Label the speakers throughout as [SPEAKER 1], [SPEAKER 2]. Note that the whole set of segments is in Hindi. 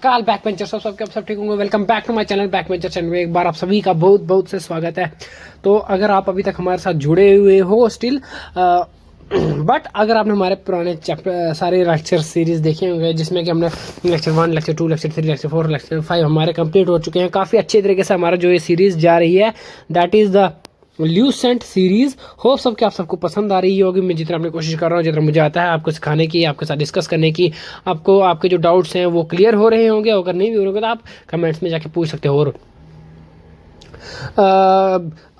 [SPEAKER 1] नमस्कार बैक बेंचर सब ठीक होंगे। Welcome back to my channel back bencher channel में एक बार आप सभी का बहुत बहुत से स्वागत है। तो अगर आप अभी तक हमारे साथ जुड़े हुए हो स्टिल बट अगर आपने हमारे पुराने चैप्टर सारे लेक्चर सीरीज देखे होंगे जिसमें कि हमने lecture 1, lecture 2, lecture 3, lecture 4, lecture 5 हमारे कंप्लीट हो चुके हैं। काफ़ी अच्छे तरीके से हमारा जो ये सीरीज़ जा रही है that is the Lucent series. Hope सब कि आप सबको पसंद आ रही होगी। मैं जितना अपनी कोशिश कर रहा हूँ, जितना मुझे आता है आपको सिखाने की, आपके साथ डिस्कस करने की, आपको आपके जो डाउट्स हैं वो क्लियर हो रहे होंगे। अगर नहीं भी हो रहे होंगे तो आप कमेंट्स में जाके पूछ सकते हो। और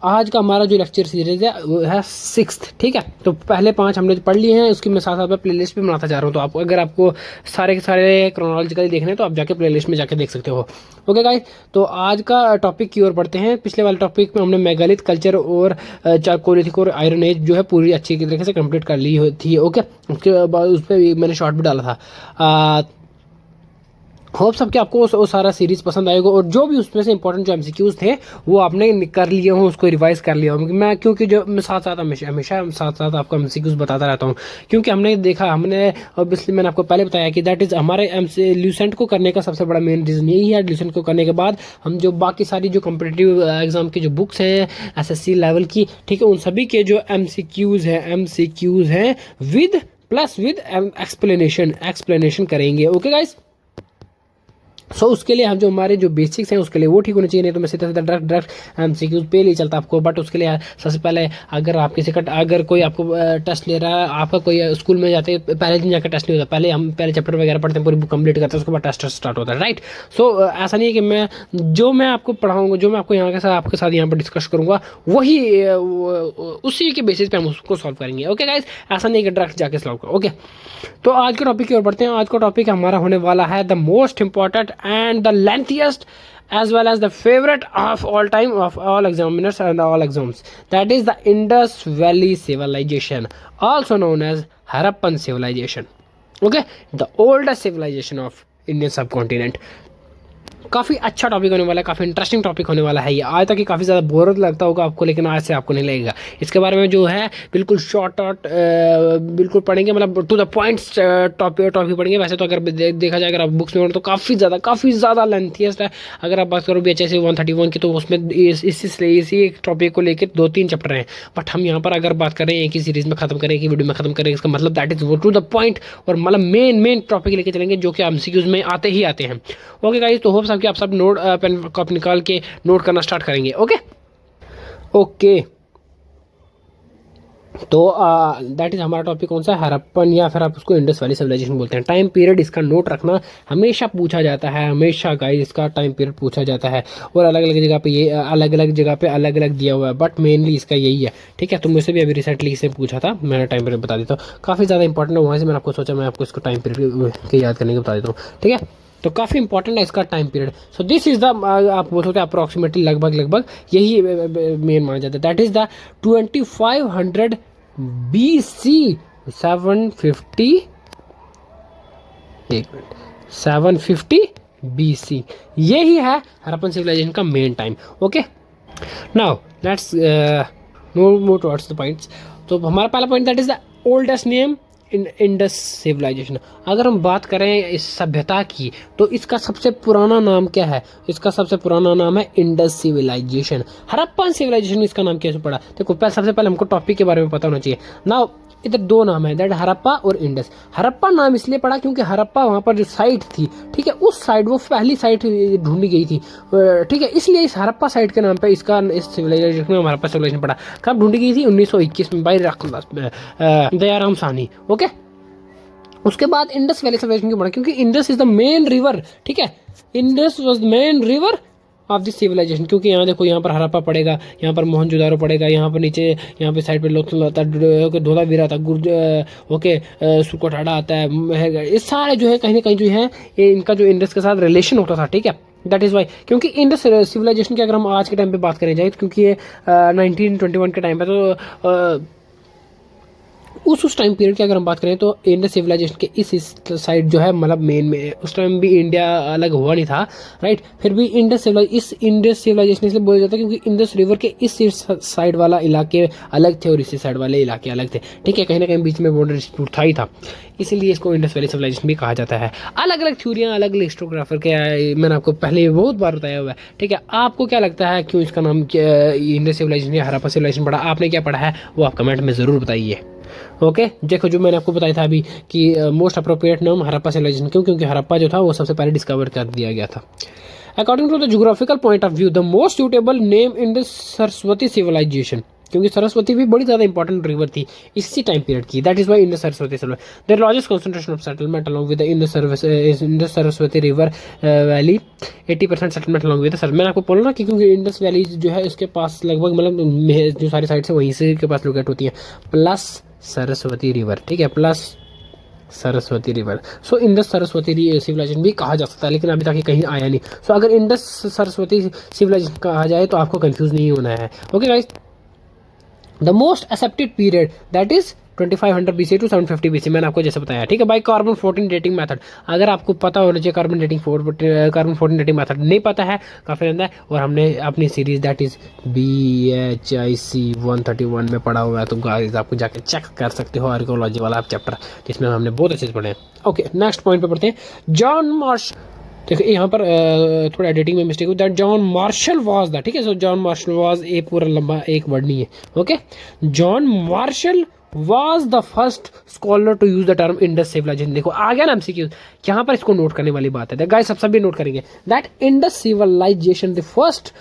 [SPEAKER 1] आज का हमारा जो लेक्चर सीरीज है वो है 6th, ठीक है। तो पहले 5 हमने पढ़ लिए हैं, उसकी मैं साथ साथ में प्लेलिस्ट भी बनाता जा रहा हूँ। तो आप अगर आपको सारे के सारे क्रोनोलॉजिकली देखने हैं तो आप जाके प्लेलिस्ट में जाके देख सकते हो। ओके गाइस, तो आज का टॉपिक की ओर बढ़ते हैं। पिछले वाले टॉपिक में हमने मेगालिथ कल्चर और चाकोलिथिक और आयरन एज जो है पूरी अच्छी तरीके से कंप्लीट कर ली थी। ओके, उसके बाद उस पर मैंने शॉर्ट भी डाला था। होप सब कि आपको वो सारा सीरीज पसंद आएगा और जो भी उसमें से इंपॉर्टेंट जो एमसीक्यूज थे वो आपने कर लिए हों, उसको रिवाइज कर लिया हो। मैं क्योंकि जो मैं साथ साथ हमेशा साथ साथ आपको एमसीक्यूज बताता रहता हूँ, क्योंकि हमने ऑब्वियसली मैंने आपको पहले बताया कि दैट इज हमारे ल्यूसेंट को करने का सबसे बड़ा मेन रीजन यही है। ल्यूसेंट को करने के बाद हम जो बाकी सारी जो कॉम्पिटिटिव एग्जाम की जो बुक्स हैं एसएससी लेवल की, ठीक है, उन सभी के जो एमसीक्यूज हैं विद एक्सप्लेनेशन करेंगे। ओके गाइस, सो उसके लिए हम जो हमारे जो बेसिक्स हैं उसके लिए वो ठीक होने चाहिए। नहीं तो मैं सीधा डायरेक्ट एमसीक्यूज पे ले चलता आपको। बट उसके लिए सबसे पहले अगर आप किसी का अगर कोई आपको टेस्ट ले रहा है, आपका कोई स्कूल में जाते पहले दिन जाकर टेस्ट नहीं होता, पहले हम पहले चैप्टर वगैरह पढ़ते हैं, पूरी बुक कंप्लीट करते हैं, उसके बाद टेस्ट स्टार्ट होता है, राइट। सो ऐसा नहीं है कि मैं आपको पढ़ाऊंगा, जो मैं आपको यहाँ के साथ आपके साथ यहाँ पर डिस्कस करूंगा वही उसी के बेसिस पे हम उसको सॉल्व करेंगे। ओके गाइज, ऐसा नहीं कि डायरेक्ट जाके सॉल्व करो। ओके, तो आज के टॉपिक की ओर बढ़ते हैं। आज का टॉपिक हमारा होने वाला है the most important and the lengthiest as well as the favorite of all time of all examiners and all exams, that is the Indus Valley Civilization, also known as Harappan Civilization. Okay, the oldest civilization of Indian subcontinent. काफ़ी अच्छा टॉपिक होने वाला है, काफ़ी इंटरेस्टिंग टॉपिक होने वाला है ये। आज तक ही काफ़ी ज़्यादा बोर लगता होगा आपको, लेकिन आज से आपको नहीं लगेगा। इसके बारे में जो है बिल्कुल शॉर्ट बिल्कुल पढ़ेंगे, मतलब टू द पॉइंट्स टॉपिक पढ़ेंगे। वैसे तो अगर देखा जाए, अगर आप बुक्स में तो काफ़ी ज़्यादा लेंथीएस्ट है। अगर आप बात करो BHS 131 की, तो उसमें इसी टॉपिक को लेकर 2-3 चैप्टर हैं। बट हम यहाँ पर अगर बात करें एक ही सीरीज़ में ख़त्म करें, एक ही वीडियो में ख़त्म करें, इसका मतलब दैट इज़ वो टू द पॉइंट और मतलब मेन टॉपिक लेके चलेंगे जो कि एमसीक्यूज में आते हैं। ओके गाइस, तो होप कि आप सब नोट पेन कॉपी निकाल के नोट करना स्टार्ट करेंगे। ओके, तो दैट इज हमारा टॉपिक कौन सा है, हड़प्पन या फिर आप उसको इंडस वैली सिविलाइजेशन बोलते हैं। टाइम पीरियड इसका नोट रखना हमेशा पूछा जाता है, हमेशा गाइस इसका टाइम पीरियड पूछा जाता है। और अलग अलग जगह पे ये अलग अलग जगह पे अलग अलग दिया हुआ है, बट मेनली इसका यही है, ठीक है। तो मुझसे भी अभी रिसेंटली इसे पूछा था, मैंने टाइम पीरियड बता देता हूँ। काफ़ी ज़्यादा इंपॉर्टेंट है, वहाँ से मैंने आपको सोचा मैं आपको इसको टाइम पीरियड के याद करने के बता देता हूँ, ठीक है। तो काफ़ी इंपॉर्टेंट है इसका time period. So this is the आप बोल सकते हैं अप्रॉक्सीमेटली लगभग यही मेन माना जाता है। That is the 2500 BC 750 BC, यही है हड़प्पन सिविलाइजेशन का main time. Okay, now let's move towards the points. तो हमारा पहला point that is the oldest name Indus civilisation. अगर हम बात करें इस सभ्यता की, तो इसका सबसे पुराना नाम क्या है? इसका सबसे पुराना नाम है इंडस सिविलाइजेशन। हड़प्पन सिविलाइजेशन इसका नाम कैसे पड़ा? देखो सबसे पहले हमको टॉपिक के बारे में पता होना चाहिए। नाउ इधर 2 नाम है, दैट हड़प्पा और इंडस। हड़प्पा नाम इसलिए पड़ा क्योंकि हड़प्पा वहाँ पर जो साइट थी, ठीक है, उस साइड वो पहली साइट ढूंढी गई थी, ठीक है, इसलिए इस हड़प्पा साइट के नाम पे इसका इस सिविलाइजेशन में हड़प्पा सिविलाइजेशन पड़ा। कब ढूंढी गई थी? 1921 में बाई दयाराम साहनी। ओके, उसके बाद इंडस वैली सिविलाइजेशन क्यों पड़ा? क्योंकि Indus is the main river, ठीक है, Indus was main river of this civilisation. क्योंकि यहाँ देखो, यहाँ पर हड़प्पा पड़ेगा, यहाँ पर मोहनजोदारो पड़ेगा, यहाँ पर नीचे यहाँ पे साइड पे धोलावीरा था, ओके, सुकोठाड़ा आता है, ये सारे जो है कहीं ना कहीं जो है इनका जो इंडस के साथ रिलेशन होता था, ठीक है। दैट इज़ वाई, क्योंकि इंडस सिविलाइजेशन की अगर हम आज के टाइम पे बात करें जाए, क्योंकि ये 1921 के टाइम पे, तो उस टाइम पीरियड की अगर हम बात करें तो इंडस सिविलाइजेशन के इस साइड जो है मतलब मेन में उस टाइम भी इंडिया अलग हुआ नहीं था, राइट। फिर भी इंडस सिविलाइजेशन इसलिए बोला जाता है क्योंकि इंडस रिवर के इस साइड वाला इलाके अलग थे और इस साइड वाले इलाके अलग थे, ठीक है। कहीं ना कहीं बीच में बॉर्डर डिस्प्यूट था ही था, इसीलिए इसको इंडस वैली सिविलाइजेशन भी कहा जाता है। अलग अलग थ्योरियाँ, अलग अलग हिस्टोग्राफर के मैंने आपको पहले बहुत बार बताया हुआ है, ठीक है। आपको क्या लगता है क्यों इसका नाम इंडस सिविलाइजेशन या हड़प्पा सिविलाइजेशन पढ़ा, आपने क्या पढ़ा है वो आप कमेंट में ज़रूर बताइए। ओके, देखो जो मैंने आपको बताया था अभी कि मोस्ट अप्रोप्रिएट नाम हड़प्पा सिविलाइजेशन क्यों, क्योंकि हड़प्पा जो था वो सबसे पहले डिस्कवर कर दिया गया था। According to the geographical point of view the most suitable name in the Saraswati civilisation, क्योंकि सरस्वती भी बड़ी ज़्यादा इंपॉर्टेंट रिवर थी इसी टाइम पीरियड की, that is why Indus Saraswati civilisation the largest concentration of settlement along with Indus Saraswati river valley 80% settlement along with sir. मैंने आपको बोला ना कि क्योंकि इंडस वैली जो है इसके पास लगभग मतलब जो सारी साइड से वहीं से के पास लोकेट होती है, प्लस सरस्वती रिवर, ठीक है, plus Saraswati river. So Indus Saraswati civilisation भी कहा जा सकता है, लेकिन अभी तक कहीं आया नहीं। सो अगर इंडस सरस्वती सिविलाइजेशन कहा जाए तो आपको कंफ्यूज नहीं होना है। Okay guys, the most accepted period that is 2500 BC to 750 BC, मैंने आपको जैसे बताया, ठीक है। बाई कार्बन 14 डेटिंग मेथड, अगर आपको पता होना चाहिए कार्बन 14 डेटिंग मेथड नहीं पता है काफ़ी रहता है, और हमने अपनी सीरीज दैट इज BHIC 131 में पढ़ा हुआ है, तो गाइस आपको जाके चेक कर सकते हो आर्कियोलॉजी वाला चैप्टर, जिसमें हमने बहुत अच्छे से पढ़े हैं। ओके, नेक्स्ट पॉइंट पे पढ़ते हैं। जॉन मार्श, देखिए यहाँ पर थोड़ा एडिटिंग में मिस्टेक हुई, that John Marshall was the, ठीक है। सो जॉन मार्शल वाज एक पूरा लंबा एक वर्ड नहीं है, okay. John Marshall was the first scholar to use the term Indus civilisation. देखो आ गया ना एमसीक्यू, यहाँ पर इसको नोट करने वाली बात है गाइस, सब भी नोट करेंगे that Indus civilisation the first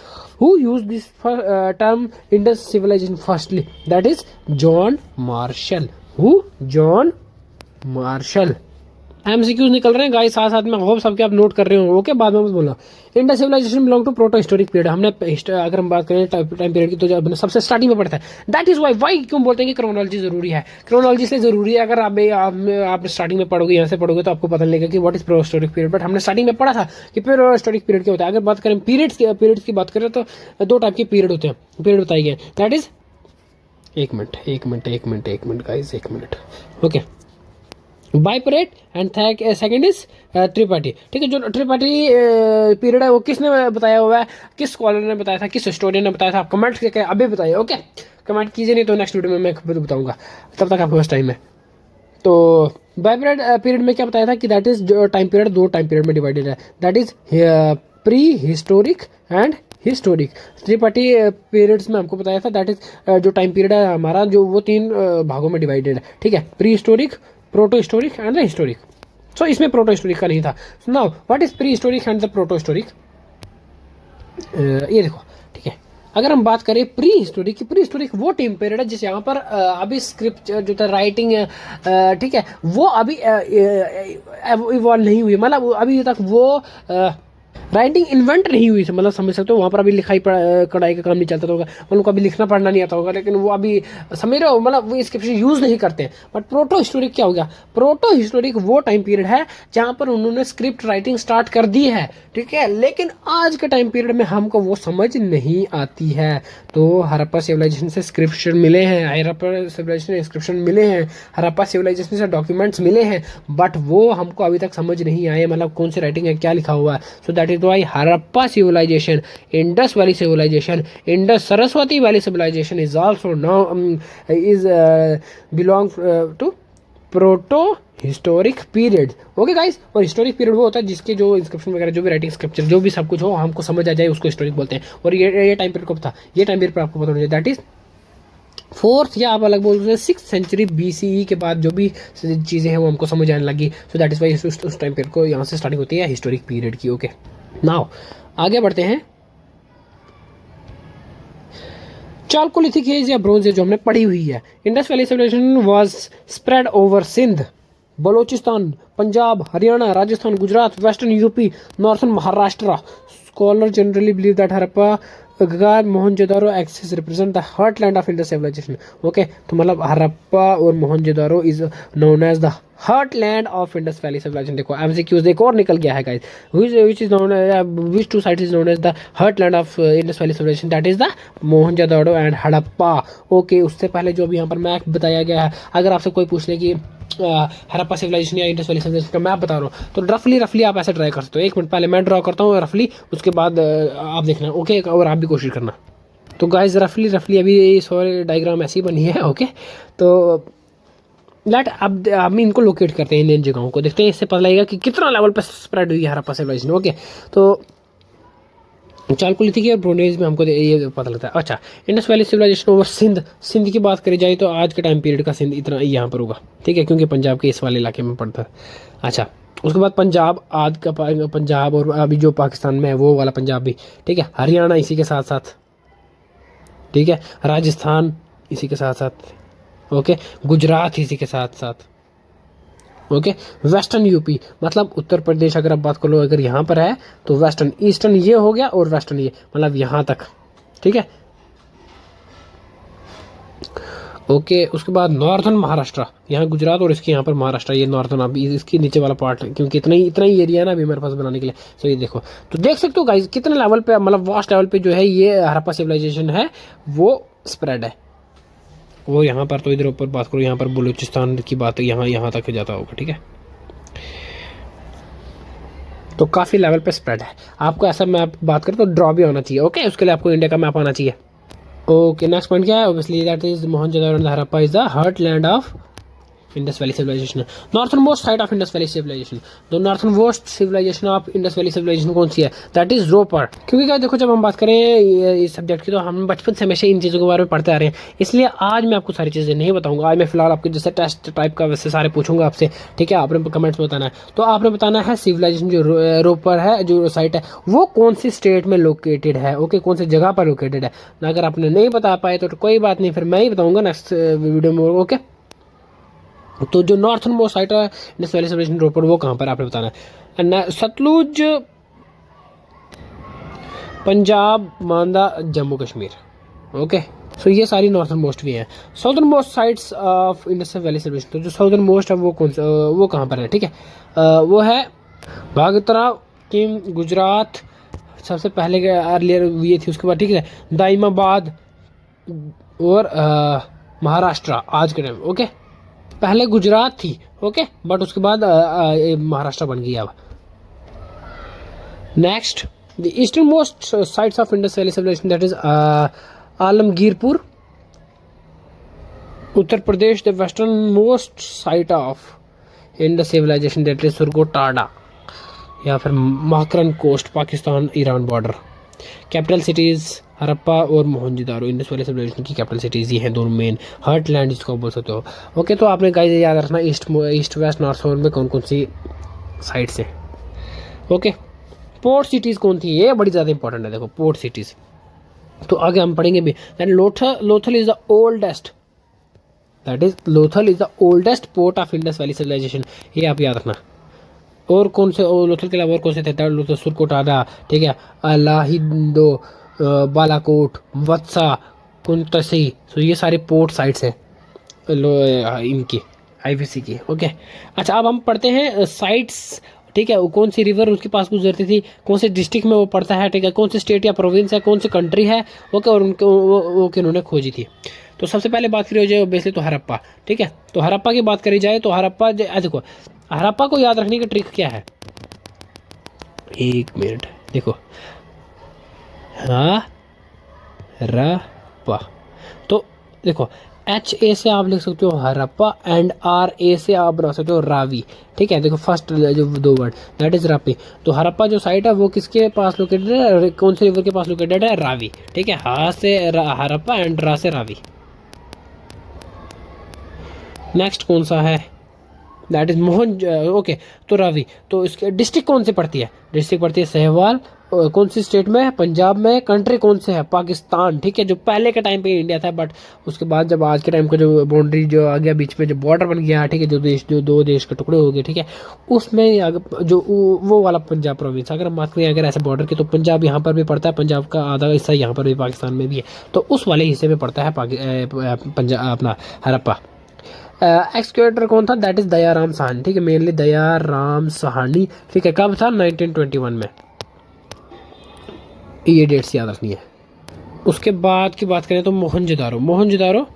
[SPEAKER 1] who use this term Indus civilisation firstly, that is John Marshall. Who? John Marshall. MCQs निकल रहे हैं गाइस साथ साथ में, होप सबके आप नोट कर रहे हो, ओके। बाद में मत बोलना। Indus civilisation belong to proto historic period, हमने अगर हम बात करें टाइम पीरियड की तो जब हमने सबसे स्टार्टिंग में पढ़ता है, दैट इज वाई क्यों बोलते हैं कि क्रोनोलॉजी जरूरी है। क्रोनोलॉजी इसलिए जरूरी है, अगर आप स्टार्टिंग में पढ़ोगे, यहाँ से पढ़ोगे तो आपको पता लगेगा कि what is pro historic period, but हमने स्टार्टिंग में पढ़ा था कि प्रो हिस्टोरिक पीरियड क्या होता है। अगर बात करें पीरियड्स की बात करें तो दो टाइप के पीरियड होते हैं, पीरियड बताए गए, दैट इज एक मिनट गाइस, एक minute, okay. Bipartite and second is tripartite, ठीक है। जो त्रिपाठी पीरियड है वो किसने बताया हुआ है, किस स्कॉलर ने बताया था, किस हिस्टोरियन ने बताया था, आप कमेंट करके अभी बताइए, ओके। कमेंट कीजिए, नहीं तो नेक्स्ट वीडियो में मैं खुद बताऊंगा, तब तक आपके पास टाइम है। तो बाइपरेट पीरियड में क्या बताया था कि दैट इज जो टाइम पीरियड दो टाइम पीरियड में डिवाइडेड है, that is prehistoric and historic. Tripathi periods में हमको बताया था दैट इज जो टाइम पीरियड है हमारा जो वो तीन भागों में डिवाइडेड है, ठीक है। Prehistoric, protohistoric and the historic. So इसमें प्रोटो हिस्टोरिक का नहीं था। Now what is prehistoric and the protohistoric, ये देखो, ठीक है। अगर हम बात करें प्री हिस्टोरिक की, प्री हिस्टोरिक वो टाइम पीरियड है जिस यहाँ पर अभी स्क्रिप्ट जो था राइटिंग है, ठीक है, वो अभी इवॉल्व नहीं हुई, मतलब अभी तक वो राइटिंग इन्वेंट नहीं हुई थी, मतलब समझ सकते हो। वहाँ पर अभी लिखाई कढ़ाई का काम नहीं चलता होगा, उनको अभी लिखना पढ़ना नहीं आता होगा, लेकिन वो अभी समझ रहे हो, मतलब वो इंस्क्रिप्शन यूज़ नहीं करते हैं। बट प्रोटो हिस्टोरिक क्या हो गया, प्रोटो हिस्टोरिक वो टाइम पीरियड है जहाँ पर उन्होंने स्क्रिप्ट राइटिंग स्टार्ट कर दी है, ठीक है, लेकिन आज के टाइम पीरियड में हमको वो समझ नहीं आती है। तो हड़प्पा सिविलाइजेशन से स्क्रिप्शन मिले हैं, हड़प्पा सिविलाइजेशन से इंस्क्रिप्शन मिले हैं, हड़प्पा सिविलाइजेशन से डॉक्यूमेंट्स मिले हैं, बट वो हमको अभी तक समझ नहीं आए, मतलब कौन सी राइटिंग है, क्या लिखा हुआ है। So that is why Harappa civilisation, Indus valley civilisation, Indus Saraswati valley civilisation is also now is belong to proto historic period, okay guys. और हिस्टोरिक पीरियड वो होता है जिसके जो इंस्क्रिप्शन वगैरह जो भी राइटिंग स्क्रिप्चर जो भी सब कुछ हो हमको समझ आ जाए, उसको हिस्टोरिक बोलते हैं। और ये टाइम पीरियड कब था, ये टाइम पीरियड पर आपको पता होना चाहिए, दैट इज फोर्थ या आप अलग बोल सकते हैं 6th सेंचुरी BCE के बाद जो भी चीज़ें हैं वो हमको समझ आने लगी। सो दैट इज वाई उस टाइम पीरियड को यहाँ से स्टार्टिंग होती है हिस्टोरिक पीरियड की, ओके। नाउ आगे बढ़ते हैं। चालकोलिथिक एज या ब्रोंज एज जो हमने पढ़ी हुई है, Indus valley civilisation was spread over Sindh, Balochistan, Punjab, Haryana, Rajasthan, Gujarat, western UP, northern Maharashtra. Scholar generally believe that Harappa Ghaggar Mohenjodaro axis represent the heartland of Indus civilisation. Okay, तो मतलब हड़प्पा और Mohenjodaro is known as the heartland of Indus valley civilisation. देखो एमसीक्यूज एक और निकल गया है guys, which is known, which two sites is known as the heartland of Indus valley civilisation, that is the Mohenjodaro and Harappa. Okay, उससे पहले जो भी यहाँ पर मैप बताया गया है, अगर आपसे कोई पूछ ले कि हड़प्पा सिविलाइजेशन या इंडस वैली सिविलाइजेशन का मैप बता रहा हूँ, तो रफली आप ऐसे ट्राई कर सकते हो। 1 मिनट पहले मैं ड्रॉ करता हूँ रफली, उसके बाद आप देखना। ओके, और आप भी कोशिश करना। तो गाइज रफली अभी सॉरी डायग्राम ऐसी बनी है। ओके, तो लेट अब हम इनको लोकेट करते हैं, इन जगहों को देखते हैं, इससे पता लगेगा कि कितना लेवल पर स्प्रेड हुई है हड़प्पा सिविलाइजेशन। ओके, तो चालकोलिथिक और ब्रोंज में हमको ये पता लगता है। अच्छा, Indus valley civilisation over Sindh की बात करी जाए तो आज के टाइम पीरियड का सिंध इतना यहाँ पर होगा, ठीक है, क्योंकि पंजाब के इस वाले इलाके में पड़ता है। अच्छा, उसके बाद पंजाब, आज का पंजाब, और अभी जो पाकिस्तान में है वो वाला पंजाब भी, ठीक है, हरियाणा इसी के साथ साथ, ठीक है, राजस्थान इसी के साथ साथ, ओके, गुजरात इसी के साथ साथ, ओके, वेस्टर्न यूपी मतलब उत्तर प्रदेश अगर आप बात कर लो, अगर यहाँ पर है तो वेस्टर्न, ईस्टर्न ये हो गया और वेस्टर्न ये, मतलब यहाँ तक, ठीक है। ओके, उसके बाद नॉर्थन महाराष्ट्र, यहाँ गुजरात और इसके यहाँ पर महाराष्ट्र, ये नॉर्थन, अभी इसके नीचे वाला पार्ट, क्योंकि इतना ही एरिया है ना अभी मेरे पास बनाने के लिए। सो ये देखो, तो देख सकते हो गाइस कितने लेवल पे, मतलब वास्ट लेवल पे जो है ये हड़प्पा सिविलाइजेशन है वो स्प्रेड है। वो यहाँ पर तो इधर ऊपर बात करो, यहाँ पर बलूचिस्तान की बात यहाँ तक जाता होगा, ठीक है। तो काफ़ी लेवल पे स्प्रेड है। आपको ऐसा मैप बात करें तो ड्रॉ भी होना चाहिए। ओके, उसके लिए आपको इंडिया का मैप आना चाहिए। ओके, नेक्स्ट पॉइंट क्या है? Obviously that is Mohenjodaro and Harappa is the heartland of Indus valley civilisation. Northernmost site of Indus valley civilisation, तो northernmost civilisation of Indus valley civilisation कौन सी है? That is Ropar. क्योंकि क्या देखो, जब हम बात करें इस सब्जेक्ट की तो हम बचपन से हमेशा इन चीज़ों के बारे में पढ़ते आ रहे हैं, इसलिए आज मैं आपको सारी चीज़ें नहीं बताऊंगा। आज मैं फिलहाल आपके जैसे टेस्ट टाइप का वैसे सारे पूछूंगा आपसे, ठीक है। आपने कमेंट्स में बताना है, तो आपने बताना है सिविलाइजेशन जो रोपर है, जो साइट है वो कौन सी स्टेट में लोकेटेड है, ओके, कौन सी जगह पर लोकेटेड है। अगर आपने नहीं बता पाए तो कोई बात नहीं, फिर मैं ही बताऊंगा नेक्स्ट वीडियो में। ओके, तो जो नॉर्थन मोस्ट साइट है इंडस वैली सिविलाइजेशन रोपर, वो कहाँ पर आपने बताना है। सतलुज, पंजाब, मांदा, जम्मू कश्मीर, ओके। सो ये सारी नॉर्थन मोस्ट भी हैं। Southern most sites of Indus valley civilisation, तो जो साउदर्न मोस्ट है वो कौन सा, वो कहाँ पर है, ठीक है। वो है भागतरा, किम, गुजरात सबसे पहले अर्लियर ये थी, उसके बाद, ठीक है, दाइमाबाद और महाराष्ट्र आज के टाइम। ओके, पहले गुजरात थी, ओके, बट उसके बाद महाराष्ट्र बन गई अब। Next, the easternmost sites of Indus valley civilisation, that is Alamgirpur, Uttar Pradesh. The westernmost site of Indus civilisation, that is Surkotada या फिर Makran coast, Pakistan Iran border. Capital cities Harappa और मोहनजोदारो, इंडस वैली सिविलाइजेशन की कैपिटल सिटीज ये हैं दोनों मेन, हार्ट लैंड जिसको बोल सकते हो। ओके, तो आपने गाइस याद रखना ईस्ट वेस्ट नॉर्थ साउथ में कौन कौन सी साइट्स हैं। ओके, पोर्ट सिटीज़ कौन थी, ये बड़ी ज़्यादा इंपॉर्टेंट है। देखो पोर्ट सिटीज़ तो आगे हम पढ़ेंगे भी। That Lothal is the oldest, that is Lothal is the oldest port of Indus valley civilisation, ये आप याद रखना। और कौन से लोथल के अलावा और कौन से थे? लोथल, सुरकोटाडा, ठीक है, अलाहिंदो, बालाकोट, वत्सा, कुंतसी। तो ये सारे पोर्ट साइट्स हैं इनकी आईवीसी की। ओके, अच्छा, अब हम पढ़ते हैं साइट्स, ठीक है। कौन सी रिवर उसके पास गुजरती थी, कौन से डिस्ट्रिक्ट में वो पड़ता है, ठीक है, कौन से स्टेट या प्रोविंस है, कौन सी कंट्री है, ओके, और उनको वो किन्होंने खोजी थी। तो सबसे पहले बात करी जाए बेसिकली तो हड़प्पा, ठीक है। तो हड़प्पा की बात करी जाए तो हड़प्पा, देखो हड़प्पा को याद रखने की ट्रिक क्या है, एक मिनट देखो, हड़प्पा, तो देखो HA से आप लिख सकते हो हड़प्पा एंड RA से आप बना सकते हो रावी, ठीक है। देखो फर्स्ट जो 2 वर्ड, दैट इज रावी। तो हड़प्पा जो साइट है वो किसके पास लोकेटेड है, कौन से रिवर के पास लोकेटेड है? रावी, ठीक है। हा से हड़प्पा एंड रा से रावी। नेक्स्ट कौन सा है? That is Mohan, okay. तो रावी, तो इसके डिस्ट्रिक्ट कौन से पड़ती है? डिस्ट्रिक्ट पड़ती है सहवाल। कौन सी स्टेट में है? पंजाब में। कंट्री कौन से है? पाकिस्तान, ठीक है, जो पहले के टाइम पे इंडिया था, बट उसके बाद जब आज के टाइम का जो बाउंड्री जो आ गया बीच में, जो बॉर्डर बन गया, ठीक है, जो दो देश के टुकड़े हो गए, ठीक है, उसमें जो वो वाला पंजाब प्रोविंस, अगर हम बात करें अगर ऐसे बॉर्डर की, तो पंजाब यहाँ पर भी पड़ता है, पंजाब का आधा हिस्सा यहाँ पर भी पाकिस्तान में भी है, तो उस वाले हिस्से में पड़ता है पंजाब अपना हड़प्पा। एक्सकेवेटर कौन था? दैट इज दयाराम साहनी, ठीक है, मेनली दयाराम साहनी, ठीक है। कब था? 1921 में। ये डेट्स याद रखनी है। उसके बाद की बात करें तो मोहनजोदारो, मोहनजोदारो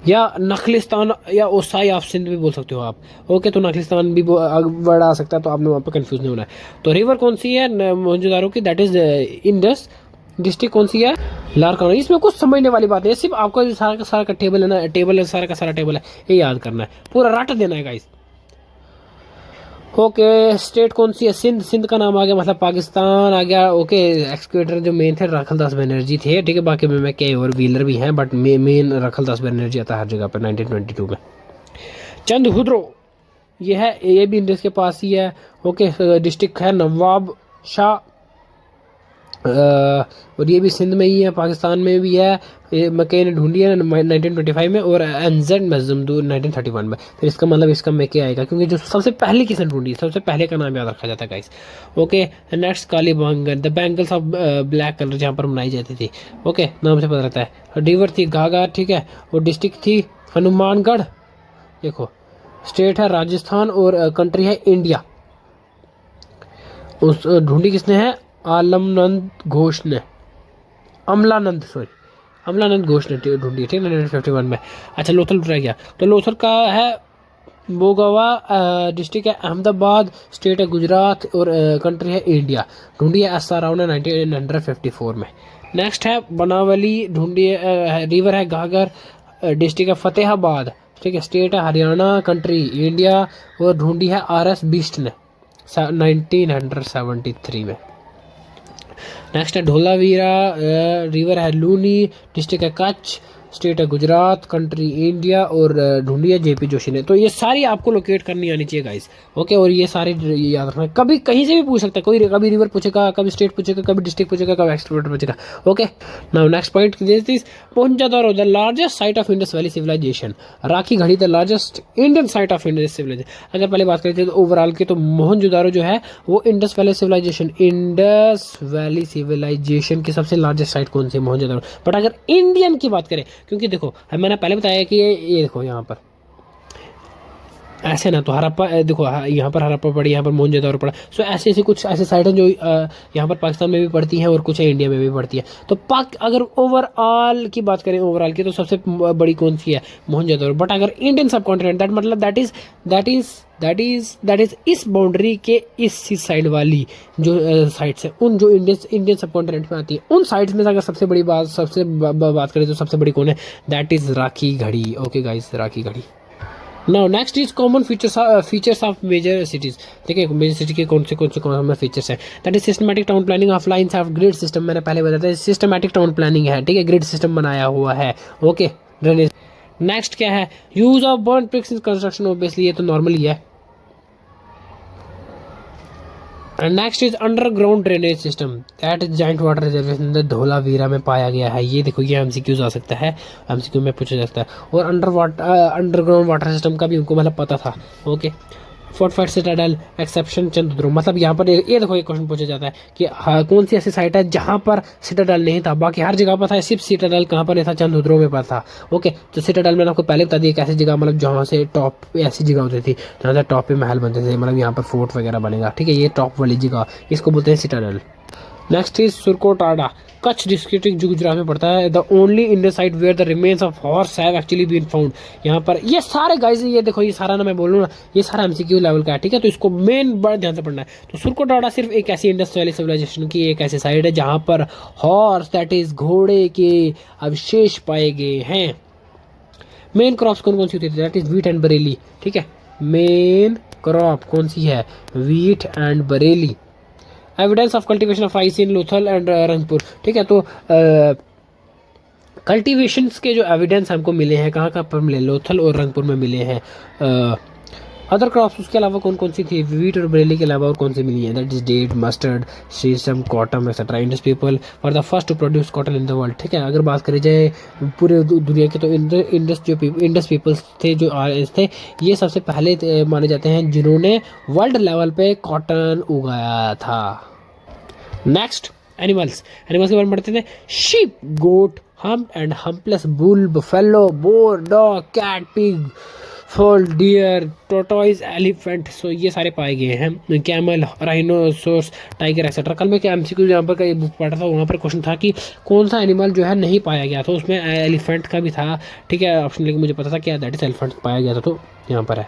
[SPEAKER 1] या नखलिस्तान या ओसाई ऑफ सिंध भी बोल सकते हो आप, ओके। तो नखलिस्तान भी वर्ड आ सकता है, तो आपने वहाँ पर कंफ्यूज नहीं होना है। तो रिवर कौन सी है मोहनजोदारो की? That is Indus. डिस्ट्रिक्ट कौन सी है? लारकाना। इसमें कुछ समझने वाली बात है, सिर्फ आपको सारा का सारा का टेबल है ना, टेबल है, सारा का सारा टेबल है, ये याद करना है, पूरा रट देना है गाइस, ओके। स्टेट कौन सी है? सिंध, सिंध का नाम आ गया, मतलब पाकिस्तान आ गया, ओके। एक्सकेवेटर जो मेन थे राखल दास बनर्जी थे, ठीक है, बाकी में कई और व्हीलर भी हैं, बट मेन राखल दास बनर्जी आता है हर जगह पर 1922 में। चंद हुड्रो, ये है, ये भी इंडिया के पास ही है, ओके। डिस्ट्रिक्ट है नवाब शाह, और ये भी सिंध में ही है, पाकिस्तान में भी है। ये मकई ने ढूंढी है 1925 में, और एनजेड मजदूर 1931 में। फिर इसका मतलब इसका मकई आएगा, क्योंकि जो सबसे पहले किसने ढूंढी, सबसे पहले का नाम याद रखा जाता है गाइस, ओके। नेक्स्ट काली बैंगन, the bangles of black colour, जहाँ पर बनाई जाती थी, ओके, नाम से पता लगता है। रिवर थी घाघर, ठीक है, और डिस्ट्रिक्ट थी हनुमानगढ़, देखो। स्टेट है राजस्थान, और कंट्री है इंडिया। उस ढूंढी किसने है? आलमनंद घोष ने, अमलानंद, सॉरी, अमलानंद घोष ने ढूंढी, ठीक है, 1951 में। अच्छा, लोथल रह गया, तो लोथल का है बोगावा, डिस्ट्रिक्ट है अहमदाबाद, स्टेट है गुजरात, और कंट्री है इंडिया। ढूंढी है एस आर राव ने 1954 में। नेक्स्ट है बनावली, ढूंढी रिवर है घाघर, डिस्ट्रिक्ट है फतेहाबाद, ठीक है, स्टेट है हरियाणा, कंट्री इंडिया, और ढूंढी है आर एस बिस्ट ने 1973 में। नेक्स्ट है ढोलावीरा, रिवर है लूनी, डिस्ट्रिक्ट है कच्छ, स्टेट है गुजरात, कंट्री इंडिया, और ढूंढी है जेपी जोशी ने। तो ये सारी आपको लोकेट करनी आनी चाहिए गाइस, ओके। और ये सारे याद रखना, कभी कहीं से भी पूछ सकता है कोई, कभी रिवर पूछेगा, कभी स्टेट पूछेगा, कभी डिस्ट्रिक्ट पूछेगा, कभी एक्सपोर्टर पूछेगा, okay. Now next point, Mohenjodaro the largest site of Indus valley civilisation. Rakhigarhi the largest Indian site of Indus civilisation. अगर पहले बात करें तो ओवरऑल की, तो मोहनजोदारो जो है वो Indus valley civilisation, Indus valley civilisation की सबसे लार्जेस्ट साइट कौन सी है? मोहनजोदारो। बट अगर इंडियन की बात करें, क्योंकि देखो मैंने पहले बताया कि ये देखो यहाँ पर ऐसे ना, तो हड़प्पा देखो यहाँ पर हड़प्पा पड़ी, यहाँ पर मोहनजोदारो पड़ा, सो ऐसे ऐसे कुछ ऐसे साइट हैं जो यहाँ पर पाकिस्तान में भी पड़ती हैं, और कुछ है इंडिया में भी पड़ती है। तो अगर ओवरऑल की बात करें, ओवरऑल की, तो सबसे बड़ी कौन सी है? मोहनजोदारो। बट अगर इंडियन सब कॉन्टिनेंट, दैट मतलब दैट इज इस बाउंड्री के इस साइड वाली जो साइड्स है, उन जो इंडियन सब कॉन्टिनेंट में आती है, उन साइड्स में अगर सबसे बड़ी बात करें तो सबसे बड़ी कौन है? दैट इज राखी घड़ी, okay guys, Rakhigarhi. Now next is common features of major cities. देखिए मेजर सिटी के कौन से कॉमन फीचर्स हैं? That is systematic town planning of lines of grid system. मैंने पहले बताया था, सिस्टमैटिक टाउन प्लानिंग है, ठीक है, ग्रिड सिस्टम बनाया हुआ है, ओके। ड्रेनेज। नेक्स्ट क्या है? Use of burn BRICS in construction, obviously ये तो नॉर्मल ही है। And next is underground drainage system, that is joint water reservation Dholavira में पाया गया है। ये देखो, ये एमसीक्यूज आ सकता है, एमसीक्यू में पूछा जा सकता है। और अंडरग्राउंड वाटर सिस्टम का भी उनको मतलब पता था, ओके। फोर्टिफाइड सिटाडेल एक्सेप्शन चंद्रद्रोह, मतलब यहाँ पर ये देखो, एक क्वेश्चन पूछा जाता है कि कौन सी ऐसी साइट है जहाँ पर सिटाडेल नहीं था, बाकी हर जगह पर था, सिर्फ सिटाडेल कहाँ पर नहीं था? चंद्रद्रोह में पर था, ओके। तो सिटाडेल मैंने आपको पहले बता दिया एक ऐसी जगह, मतलब जहाँ से टॉप ऐसी जगह होती थी जहाँ से टॉप पे महल बनते थे, मतलब यहाँ पर फोर्ट वगैरह बनेगा, ठीक है, ये टॉप वाली जगह, इसको बोलते हैं citadel. Next is Surkotada, Kutch district जो गुजरात में पड़ता है, the only Indian site where the remains of horse have actually been found. यहाँ पर ये सारे गाइस, ये देखो, ये सारा ना मैं बोलूँ ना, ये सारा एमसीक्यू लेवल का है, ठीक है, तो इसको मेन बड़ा ध्यान से पढ़ना है। तो सुरकोटाडा सिर्फ एक ऐसी इंडस वैली सिविलाइजेशन की एक ऐसी साइट है जहाँ पर हॉर्स, दैट इज घोड़े के अवशेष पाए गए हैं। मेन क्रॉप्स कौन कौन सी होती थी? That is wheat and Bareilly, ठीक है, मेन क्रॉप कौन सी है? Wheat and Bareilly. Evidence of cultivation of rice in Lothal and Rangpur, ठीक है, तो कल्टीवेशंस के जो एविडेंस हमको मिले हैं कहाँ कहाँ पर मिले? लोथल और रंगपुर में मिले हैं। अदर क्रॉप्स उसके अलावा कौन कौन सी थी, वीट और बरेली के अलावा और कौन सी मिली है, that is date, mustard, sesame, cotton etcetera. Indus people were the first to produce cotton in the world. ठीक है, अगर बात करी जाए पूरे दुनिया के तो इंडस पीपल्स थे जो आर्यंस थे, ये सबसे पहले माने जाते हैं जिन्होंने वर्ल्ड लेवल पे कॉटन उगाया था। नेक्स्ट एनिमल्स के बारे में पढ़ते थे। Sheep, goat, hump and humpless bull, buffalo, boar, dog, cat, pig, fowl, deer, tortoise, elephant, so ये सारे पाए गए हैं। Camel, rhinoceros, tiger etcetera. कल मैं एमसीक्यू यहाँ पर का बुक पढ़ा था, वहाँ पर क्वेश्चन था कि कौन सा एनिमल जो है नहीं पाया गया, तो उसमें एलिफेंट का भी था। ठीक है, ऑप्शन लेके मुझे पता था क्या दैट इज एलिफेंट पाया गया था, तो यहाँ पर है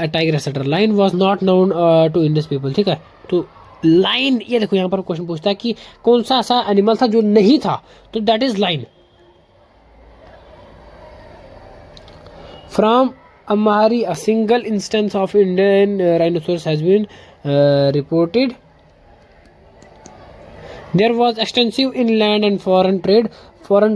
[SPEAKER 1] tiger etcetera. Lion was not known to Indus people. ठीक है, तो लाइन, ये देखो यहाँ पर क्वेश्चन पूछता है कि कौन सा ऐसा एनिमल था जो नहीं था, तो that is line. From Amri a single instance of Indian rhinoceros has been reported. There was extensive inland and foreign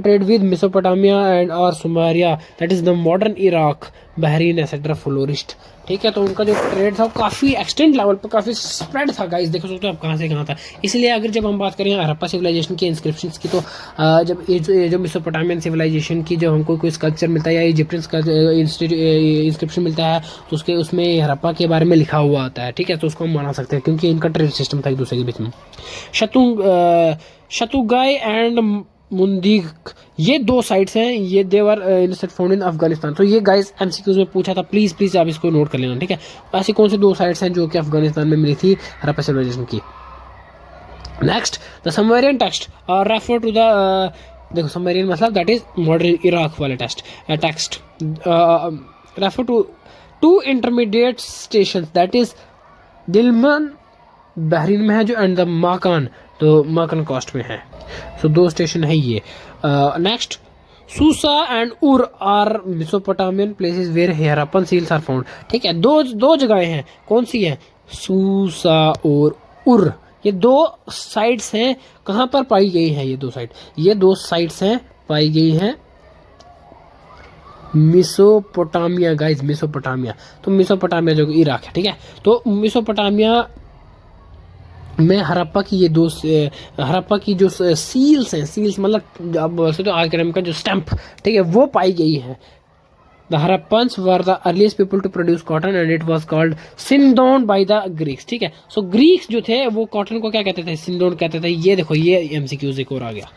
[SPEAKER 1] trade with Mesopotamia and और Sumeria, that is the modern Iraq, Bahrain etcetera florist. ठीक है, तो उनका जो ट्रेड था वो काफ़ी एक्सटेंड लेवल पर काफ़ी स्प्रेड था गाइस, देखो सकते हो आप कहाँ से कहाँ था। इसलिए अगर जब हम बात करें हड़प्पा सिविलाइजेशन की इंस्क्रिप्शंस की, तो जब ये जो मेसोपोटामियन सिविलाइजेशन की जो हमको कोई स्कल्पचर मिलता है या इजिप्टियंस का इंस्क्रिप्शन मिलता है, तो उसमें हड़प्पा के बारे में लिखा हुआ आता है। ठीक है, तो उसको हम माना सकते हैं क्योंकि इनका ट्रेड सिस्टम था एक दूसरे के बीच में। शतुगाई एंड मुंदीक, ये दो साइट्स हैं, ये देवर फाउंड इन अफगानिस्तान। तो ये गाइस एमसीक्यूज में पूछा था, प्लीज आप इसको नोट कर लेना। ठीक है, ऐसी कौन सी दो साइट्स हैं जो कि अफगानिस्तान में मिली थी हड़प्पा सिविलाइजेशन की। Next, the Sumerian text refer to the, देखो सुमेरियन मतलब दैट इज मॉडर्न इराक वाले text refer to intermediate station, that is Dilmun Bahrain में है जो, एंड द माकान, तो माकान कॉस्ट में है। सो दो स्टेशन है ये। Next, Susa and Ur are Mesopotamian places where Harappan seals are found. ठीक है, दो जगहें हैं, कौन सी है, सूसा और उर, ये दो साइट्स हैं, कहाँ पर पाई गई है ये दो साइट्स हैं पाई गई हैं मेसोपोटामिया गाइस, मेसोपोटामिया। तो मेसोपोटामिया जो इराक है, ठीक है, तो मेसोपोटामिया में हड़प्पा की हड़प्पा की जो सील्स हैं, सील्स मतलब अब बोलते तो आज के टाइम का जो स्टैंप, ठीक है, वो पाई गई है। The Harappans were the earliest people to produce cotton and it was called sindon by the Greeks. ठीक है, सो ग्रीक्स जो थे वो कॉटन को क्या कहते थे, सिंदोन कहते थे। ये देखो ये एमसीक्यूज एक और आ गया,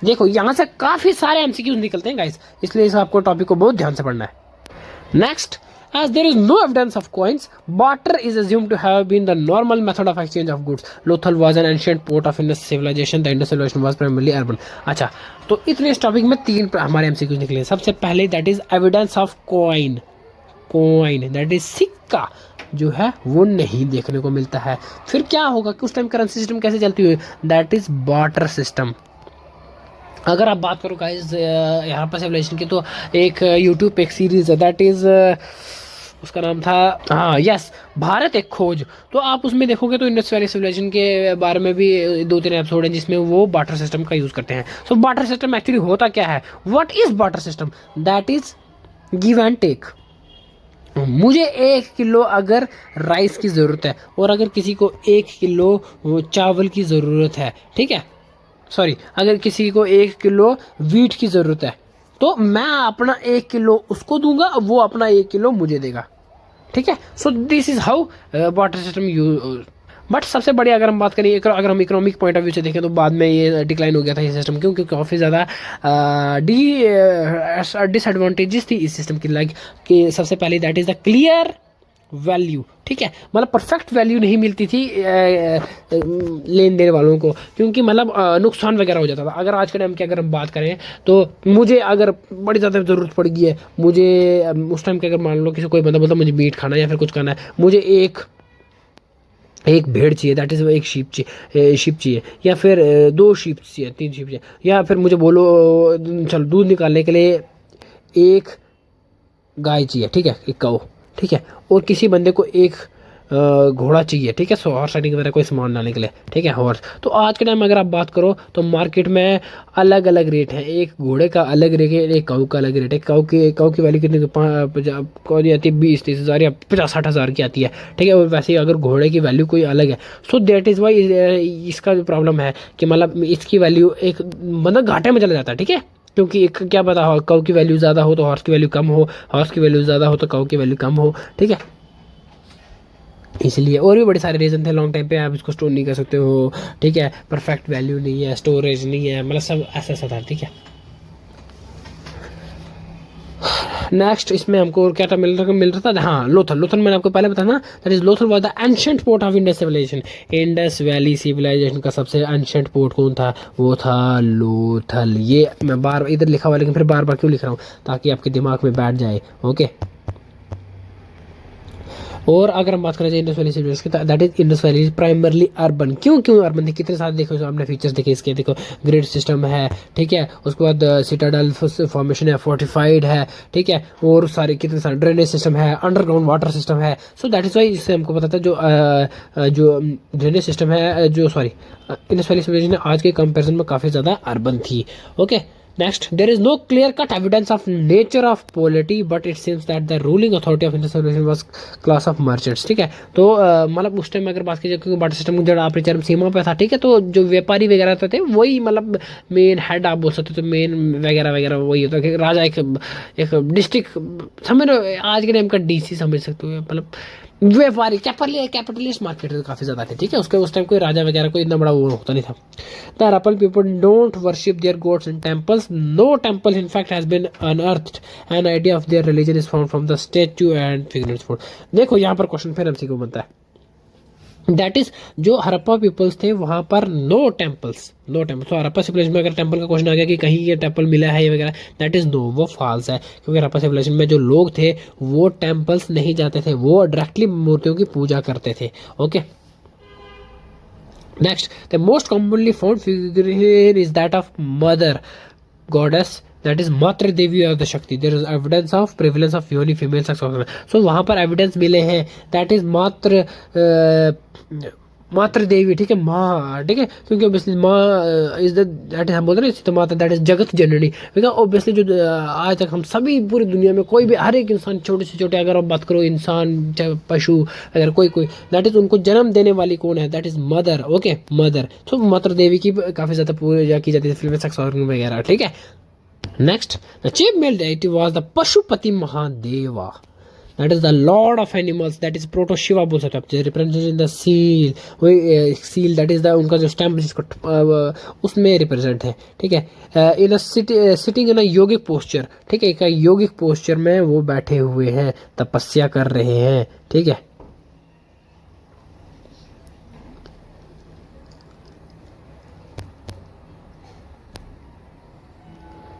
[SPEAKER 1] देखो यहाँ से काफी सारे एमसीक्यूज निकलते हैं गाइस, इसलिए इस आपको टॉपिक को बहुत ध्यान से पढ़ना है। Next, as there is no evidence of coins, barter is assumed to have been the normal method of exchange of goods. Lothal was an ancient port of Indus civilization. The Indus civilization was primarily urban. अच्छा, तो इतने इस टॉपिक में तीन हमारे एमसीक्यूज निकले। सबसे पहले that is evidence of coin, that is सिक्का जो है वो नहीं देखने को मिलता है। फिर क्या होगा कि उस टाइम करेंसी सिस्टम कैसे चलती हुई, दैट इज बार्टर सिस्टम। अगर आप बात करो गाइस हड़प्पा सिविलाइजेशन की, तो एक यूट्यूब पे एक सीरीज है, दैट इज उसका नाम था, हाँ यस, भारत एक खोज। तो आप उसमें देखोगे तो इंडस वैली सिविलाइजेशन के बारे में भी 2-3 एपिसोड हैं जिसमें वो बार्टर सिस्टम का यूज़ करते हैं। सो बार्टर सिस्टम एक्चुअली होता क्या है, what is barter system, that is give and take. मुझे 1 किलो अगर राइस की ज़रूरत है और अगर किसी को 1 किलो चावल की ज़रूरत है, ठीक है, सॉरी, अगर किसी को 1 किलो वीट की ज़रूरत है, तो मैं अपना 1 किलो उसको दूंगा, वो अपना 1 किलो मुझे देगा। ठीक है, so this is how barter system use. But सबसे बड़ी अगर हम बात करें, अगर हम इकोनॉमिक पॉइंट ऑफ व्यू से देखें, तो बाद में ये डिक्लाइन हो गया था ये सिस्टम, क्योंकि काफ़ी ज़्यादा डिसएडवांटेजेस थी इस सिस्टम की, लाइक कि सबसे पहले that is the clear value. ठीक है, मतलब परफेक्ट वैल्यू नहीं मिलती थी लेन देन वालों को, क्योंकि मतलब नुकसान वगैरह हो जाता था। अगर आज के टाइम की अगर हम बात करें, तो मुझे अगर बड़ी ज़्यादा ज़रूरत पड़ गई है, मुझे उस टाइम के अगर मान लो किसी कोई बंदा बोलता मुझे मीट खाना है या फिर कुछ खाना है, मुझे एक भेड़ चाहिए, दैट इज़ एक शीप चाहिए, या फिर 2 शीप चाहिए, 3 शीप चाहिए, या फिर मुझे बोलो चलो दूध निकालने के लिए 1 गाय चाहिए, ठीक है, 1 काऊ, ठीक है, और किसी बंदे को 1 घोड़ा चाहिए, ठीक है, सो हॉर्स राइडिंग वगैरह कोई सामान लाने के लिए, ठीक है, हॉर्स। तो आज के टाइम में अगर आप बात करो तो मार्केट में अलग अलग रेट है, एक घोड़े का अलग रेट है, एक काऊ का अलग रेट है। काऊ की वैल्यू कितनी कौन आती है, 20-30 हज़ार या 50-60 हज़ार की आती है, ठीक है। और वैसे ही अगर घोड़े की वैल्यू कोई अलग है, सो दैट इज़ वाई इसका जो प्रॉब्लम है कि मतलब इसकी वैल्यू एक मतलब घाटे में चला जाता है, ठीक है। क्योंकि एक क्या पता हो, काऊ की वैल्यू ज़्यादा हो तो हॉर्स की वैल्यू कम हो, हॉर्स की वैल्यू ज़्यादा हो तो काऊ की वैल्यू कम हो, ठीक है। इसलिए और भी बड़े सारे रीज़न थे, लॉन्ग टाइम पे आप इसको स्टोर नहीं कर सकते हो, ठीक है, परफेक्ट वैल्यू नहीं है, स्टोरेज नहीं है, मतलब सब ऐसा ऐसा था, ठीक है। नेक्स्ट इसमें हमको और क्या था मिल रहा था, हाँ, लोथल। लोथल मैंने आपको पहले बताया ना, that is Lothal was the ancient port of Indus civilisation. Indus valley civilisation का सबसे एंशिएंट पोर्ट कौन था, वो था लोथल। ये मैं बार इधर लिखा हुआ लेकिन फिर बार बार क्यों लिख रहा हूँ, ताकि आपके दिमाग में बैठ जाए, ओके। और अगर हम बात करें इंडस वैली सिविलाइजेशन की, that is Indus valley is primarily urban. क्यों क्यों अर्बन थी, कितने सारे देखो आपने फीचर्स देखे इसके, देखो ग्रिड सिस्टम है, ठीक है, उसके बाद सिटाडल फॉर्मेशन है, फोर्टिफाइड है, ठीक है, और सारे कितने सारे ड्रेनेज सिस्टम है, अंडरग्राउंड वाटर सिस्टम है। सो दैट इज वाई इससे हमको पता था जो ड्रेनेज सिस्टम है, जो सॉरी इंडस वैली सिविलाइजेशन आज के कंपेरिजन में काफ़ी ज़्यादा अर्बन थी, okay. Next, there is no clear-cut evidence of nature of polity, but it seems that the ruling authority of Indus civilization was class of merchants, ठीक है। तो मतलब उस टाइम में अगर बात की जाए, क्योंकि बाटर सिस्टम जो आपने चरम सीमा पे था, ठीक है, तो जो व्यापारी वगैरह होते थे वही मतलब मेन हेड आप बोल सकते थे, मेन वगैरह वगैरह वही होता है। राजा एक डिस्ट्रिक्ट समझ रहे हो, आज के टाइम का डीसी समझ सकते हो, मतलब व्यापारी कैपिटलिस्ट मार्केट काफ़ी ज़्यादा थे, ठीक है। उसके उस टाइम कोई राजा वगैरह कोई इतना बड़ा वो होता नहीं था। The Harappan people don't worship their gods in temples, no temple in fact has been unearthed, an idea of their religion is found from the statue and figurines for. देखो यहाँ पर क्वेश्चन फिर हमसे क्यों बनता है, दैट इज जो हड़प्पा पीपल्स थे वहां पर नो टेम्पल्स। तो हड़प्पा सिविलाइजेशन में अगर टेम्पल का क्वेश्चन आ गया कि कहीं ये टेम्पल मिला है ये वगैरह, दैट इज नो, वो फॉल्स है। क्योंकि हड़प्पा सिविलाइजेशन में जो लोग थे वो टेम्पल्स नहीं जाते थे, वो डायरेक्टली मूर्तियों की पूजा करते थे, okay. Next, the most commonly found figure is that of mother goddess, that is मातृ देवी और the Shakti. There is evidence of prevalence of yoni female sex organ. So वहां पर एविडेंस मिले हैं, दैट इज मातृ देवी, ठीक है, माँ, ठीक है, क्योंकि ऑब्वियसली माँ इज दैट इज हम बोल रहे हैं तो माता दैट इज जगत जननी। बिकॉज ऑब्वियसली जो आज तक हम सभी पूरी दुनिया में कोई भी हर एक इंसान छोटे से छोटे, अगर आप बात करो इंसान चाहे पशु, अगर कोई दैट इज उनको जन्म देने वाली कौन है, that is mother, okay, mother. तो मातृ देवी की काफी ज्यादा पूजा की जाती है, फीमेल सेक्स ऑर्गन वगैरह, ठीक है। Next, the chief male deity was the Pashupati Mahadeva. That is the lord of animals. That is proto Shiva बोल सकते हैं, represented in the seal. वही seal that is the उनका जो stamp जिसको उसमें represent है, ठीक है। in a sitting in a yogic posture, ठीक है, एक योगिक पोस्चर में वो बैठे हुए हैं, तपस्या कर रहे हैं, ठीक है।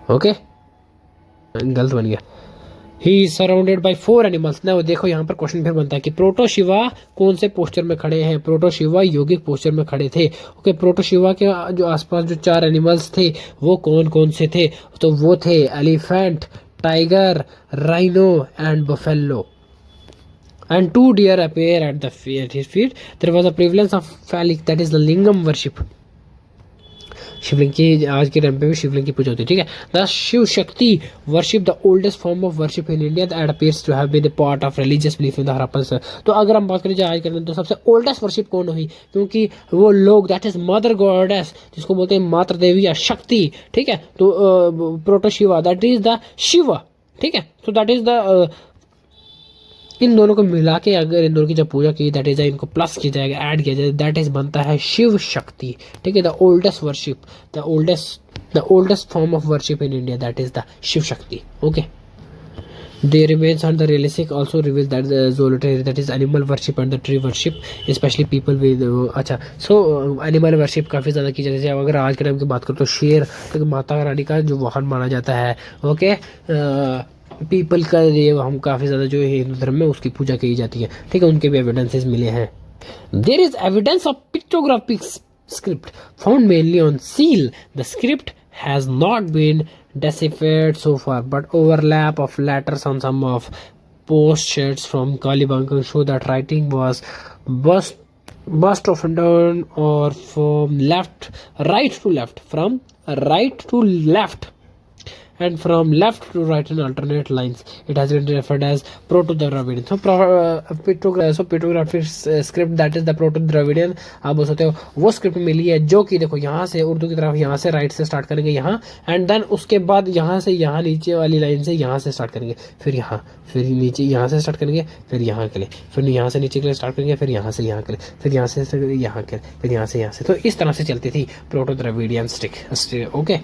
[SPEAKER 1] ओके, गलत बन गया। He is surrounded by 4 animals. ना देखो यहाँ पर क्वेश्चन फिर बनता है कि प्रोटो शिवा कौन से पोस्चर में खड़े हैं, प्रोटो शिवा योगिक पोस्चर में खड़े थे, ओके। प्रोटो शिवा के जो आसपास जो 4 एनिमल्स थे वो कौन कौन से थे, तो वो थे elephant, tiger, rhino and buffalo. And 2 deer appear at his feet. There was a prevalence of phallic, that is the lingam worship. शिवलिंग की आज के टाइम पे भी शिवलिंग की पूजा होती है, ठीक है। The Shiva Shakti worship, the oldest form of worship in India, that appears to have been a part of religious belief in the Harappan. तो अगर हम बात करें आज के टाइम तो सबसे ओल्डेस्ट वर्शिप कौन हुई, क्योंकि वो लोग दैट इज मदर गॉडेस, जिसको बोलते हैं मातृ देवी या शक्ति, ठीक है। तो proto Shiva that is the Shiva, ठीक है। तो दैट इज द इन दोनों को मिला के अगर इन दोनों की जब पूजा की, दैट इज इनको प्लस किया जाएगा, ऐड किया जाएगा, दैट इज बनता है शिव शक्ति, ठीक है। The oldest worship, the oldest form of worship in India, that is the Shiva Shakti, okay. They remains on the realistic also reveals that the zoology, that is animal worship and the tree worship, especially people with अच्छा। so animal worship काफ़ी ज़्यादा की जाती है। अगर आज के टाइम की बात करो तो शेर तो माता रानी का जो वाहन माना जाता है, ओके। पीपल का ये हम काफ़ी ज़्यादा जो हिंदू धर्म में उसकी पूजा की जाती है, ठीक है, उनके भी एविडेंसेस मिले हैं। There is evidence of pictographic script found mainly on seal. The script has not been deciphered so far, but overlap of letters on some of postures from Kalibangan show that writing was bust often down or from right to left and from left to right in alternate lines. It has been referred as Proto-Dravidian. So pictographic script, that is the Proto-Dravidian, आप बोल सकते हो वो स्क्रिप्ट मिली है जो कि देखो यहाँ से उर्दू की तरफ यहाँ से राइट से स्टार्ट करेंगे यहाँ, एंड देन उसके बाद यहाँ से यहाँ नीचे वाली लाइन से यहाँ से स्टार्ट करेंगे, फिर यहाँ, फिर नीचे यहाँ से स्टार्ट करेंगे, फिर यहाँ के लिए, फिर यहाँ से नीचे के लिए स्टार्ट करेंगे, फिर यहाँ से यहाँ के लिए, फिर यहाँ से यहाँ के लिए, फिर यहाँ से यहाँ से। तो इस तरह से चलती थी प्रोटो-द्रविडियन स्टिक। ओके,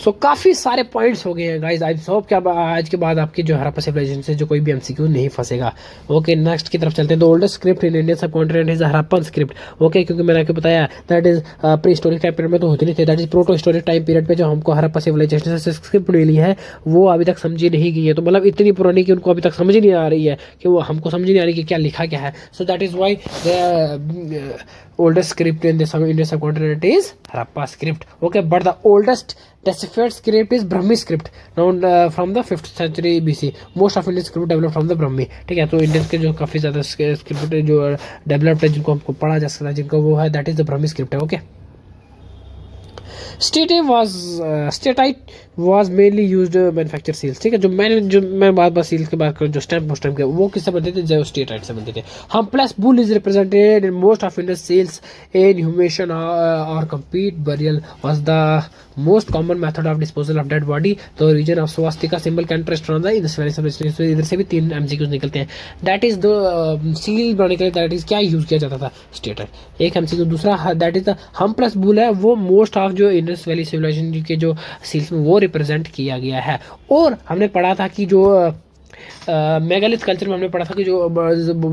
[SPEAKER 1] सो काफ़ी सारे पॉइंट्स हो गए हैं गाइज। आई होप क्या आज के बाद आपकी जो हड़प्पा सिविलाइजेशन से जो कोई भी एमसीक्यू नहीं फंसेगा। ओके, नेक्स्ट की तरफ चलते हैं। The oldest script in Indian subcontinent is Harappan script. Okay, क्योंकि मैंने आपको बताया that is prehistoric time period में तो होती नहीं थी, that is protohistoric time period पे जो हमको हड़प्पा सिविलाइजेशन से स्क्रिप्ट मिली है वो अभी तक समझी नहीं गई है। तो मतलब इतनी पुरानी कि उनको अभी तक समझ नहीं आ रही है, कि वो हमको समझ नहीं आ रही कि क्या लिखा क्या है। So that is why the oldest script in the Indian subcontinent is Harappa script. Okay, but the oldest deciphered script is Brahmi script, known from the 5th century BC. Most of Indian script developed from the Brahmi. ठीक है, तो इंडियंस के जो काफ़ी ज़्यादा स्क्रिप्ट जो डेवलप्ड है, जिनको हमको पढ़ा जा सकता है, जिनको वो है, that is the Brahmi script है। Okay, steatite was mainly used manufacture seals. ठीक है, जो मैं बात सील्स की बात करूँ, जो स्टैम्प के वो किससे बनते थे, जो स्टेटाइट से बनते थे। हम plus bull is represented in most of Indian seals inhumation और complete burial was the most common method of disposal of dead body. तो reason of swastika symbol can traced from the इधर से भी 3 एमसीक्यूज निकलते हैं। दैट इज द सील बनाने के लिए दैट इज क्या यूज किया जाता था, स्टेटाइट। एक एमसीक्यू। दूसरा दैट इज द हम प्लस बुल है, वो मोस्ट ऑफ जो इंडस वैली सिविलाइजेशन के जो सील्स में वो रिप्रेजेंट किया गया है। और हमने पढ़ा था कि जो मेगालिथ कल्चर में हमने पढ़ा था कि जो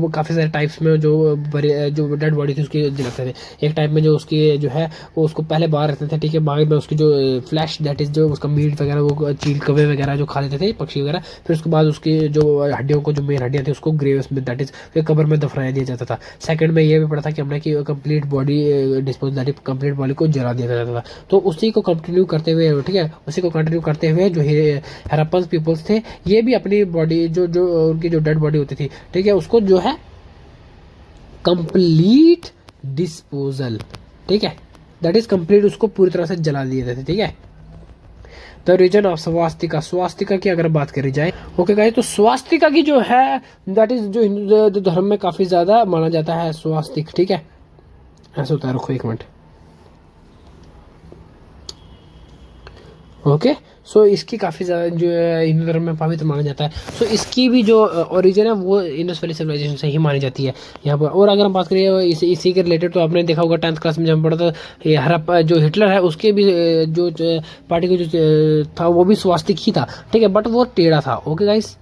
[SPEAKER 1] काफ़ी सारे टाइप्स में जो डेड बॉडी थी उसकी जलाते थे। एक टाइप में जो उसकी जो है वो उसको पहले बाहर रहते थे, ठीक है, बाद में उसकी जो फ्लैश दैट इज जो उसका मीट वगैरह वो चील कवे वगैरह जो खा लेते थे पक्षी वगैरह, फिर उसके बाद उसकी जो हड्डियों को जो मेन हड्डियाँ थी उसको ग्रेव में दैट इज कब्र में दफनाया दिया जाता था। सेकंड में ये भी पढ़ा था कि हमने कि complete body dispose that is complete body को जला दिया जाता था। तो उसी को कंटिन्यू करते हुए, ठीक है, उसी को कंटिन्यू करते हुए जो हड़प्पन पीपल्स थे ये भी अपनी बॉडी जो उनकी जो डेड बॉडी होती थी, ठीक है, उसको जो है कंप्लीट डिस्पोजल, ठीक है, दैट इज कंप्लीट, उसको पूरी तरह से जला दिए जाते थे। ठीक है, द रीजन ऑफ स्वास्तिका की अगर बात करी जाए, ओके गाइस, तो स्वास्तिका की जो है दैट इज जो हिंदू धर्म में काफी ज्यादा माना जाता है स्वास्तिक। ठीक है, ऐसा होता है, रुको एक मिनट। ओके, सो इसकी काफ़ी ज़्यादा जो है हिंदू धर्म में पवित्र माना जाता है। सो इसकी भी जो ओरिजिन है वो इंडस वैली सिविलाइजेशन से ही मानी जाती है यहाँ पर। और अगर हम बात करें इसी के रिलेटेड, तो आपने देखा होगा 10th क्लास में जब हम पढ़ा था, हड़प्पा जो हिटलर है उसके भी जो पार्टी को जो था वो भी स्वास्तिक ही था। ठीक है, बट वो टेढ़ा था। ओके गाइस,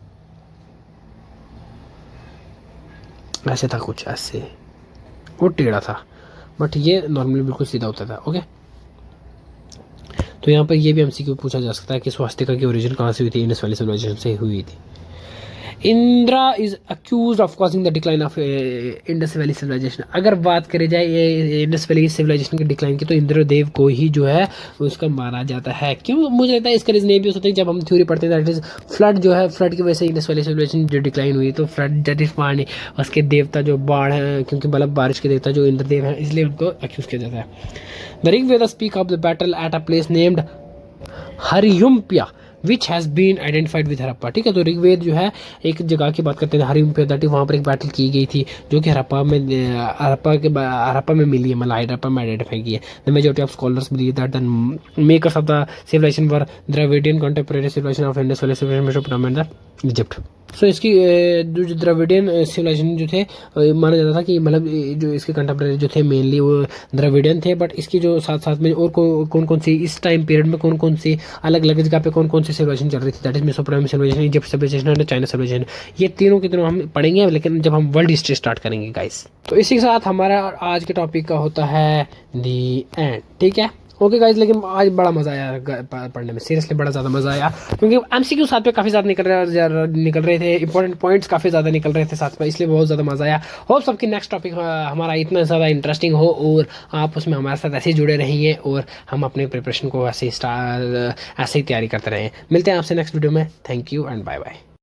[SPEAKER 1] ऐसे था कुछ, ऐसे वो टेढ़ा था, बट ये नॉर्मली बिल्कुल सीधा होता था। ओके, तो यहाँ पर ये भी एमसीक्यू पूछा जा सकता है कि स्वास्तिका की ओरिजिन कहाँ से हुई थी, इंडस वैली सिविलाइजेशन से हुई थी। Indra is accused of causing the decline of Indus valley civilisation. अगर बात करी जाए इंडस वैली सिविलाइजेशन के डिक्लाइन की, तो इंद्रदेव को ही जो है उसका माना जाता है। क्यों? मुझे लगता है इसका रीजन ये भी हो सकता है, जब हम थ्योरी पढ़ते हैं दैट इज फ्लड जो है, फ्लड की वजह से इंडस वैली सिविलाइजेशन जो डिक्लाइन हुई, तो फ्लड दैट इज पानी, उसके देवता जो बाढ़ है, क्योंकि मतलब बारिश के देवता जो इंद्रदेव है, इसलिए उनको अक्यूज किया जाता है। The Rigveda speak of the battle at a place named Hariyupiya which has been identified with Harappa. ठीक है, तो ऋग्वेद जो है एक जगह की बात करते हैं हरियुम्पिया, दैट वहाँ पर एक बैटल की गई थी जो कि हड़प्पा में मिली है, मतलब हड़प्पा में आइडेंटिफाई की है। The majority of scholars believe that the makers of the civilization were Dravidian contemporary civilization of Indus valley civilization Mesopotamia and Egypt. So इसकी जो द्रविडियन सिविलाइजेशन जो थे माना जाता था कि मतलब जो इसके कंटेम्परेरी जो थे मेनली वो द्रविडियन थे, बट इसकी जो साथ साथ में और कौन कौन सी इस टाइम पीरियड में कौन कौन सी अलग अलग जगह पे कौन कौन सी सिविलाइजेशन चल रही थी, that is Mesopotamia civilisation, Egypt civilisation and China civilisation. ये तीनों के तीनों हम पढ़ेंगे, लेकिन जब हम वर्ल्ड हिस्ट्री स्टार्ट करेंगे गाइस। तो इसी के साथ हमारा आज के टॉपिक का होता है दी एंड। ठीक है, ओके गाइज, लेकिन आज बड़ा मजा आया पढ़ने में, सीरियसली बड़ा ज़्यादा मजा आया, क्योंकि एमसीक्यू साथ में काफ़ी ज़्यादा निकल रहे थे, इंपॉर्टेंट पॉइंट्स काफ़ी ज़्यादा निकल रहे थे साथ में, इसलिए बहुत ज़्यादा मजा आया। होप सबकी नेक्स्ट टॉपिक हमारा इतना ज़्यादा इंटरेस्टिंग हो और आप उसमें हमारे साथ ऐसे ही जुड़े रहिए और हम अपने प्रिपरेशन को ऐसे ही तैयारी करते रहें। मिलते हैं आपसे नेक्स्ट वीडियो में। Thank you and bye bye.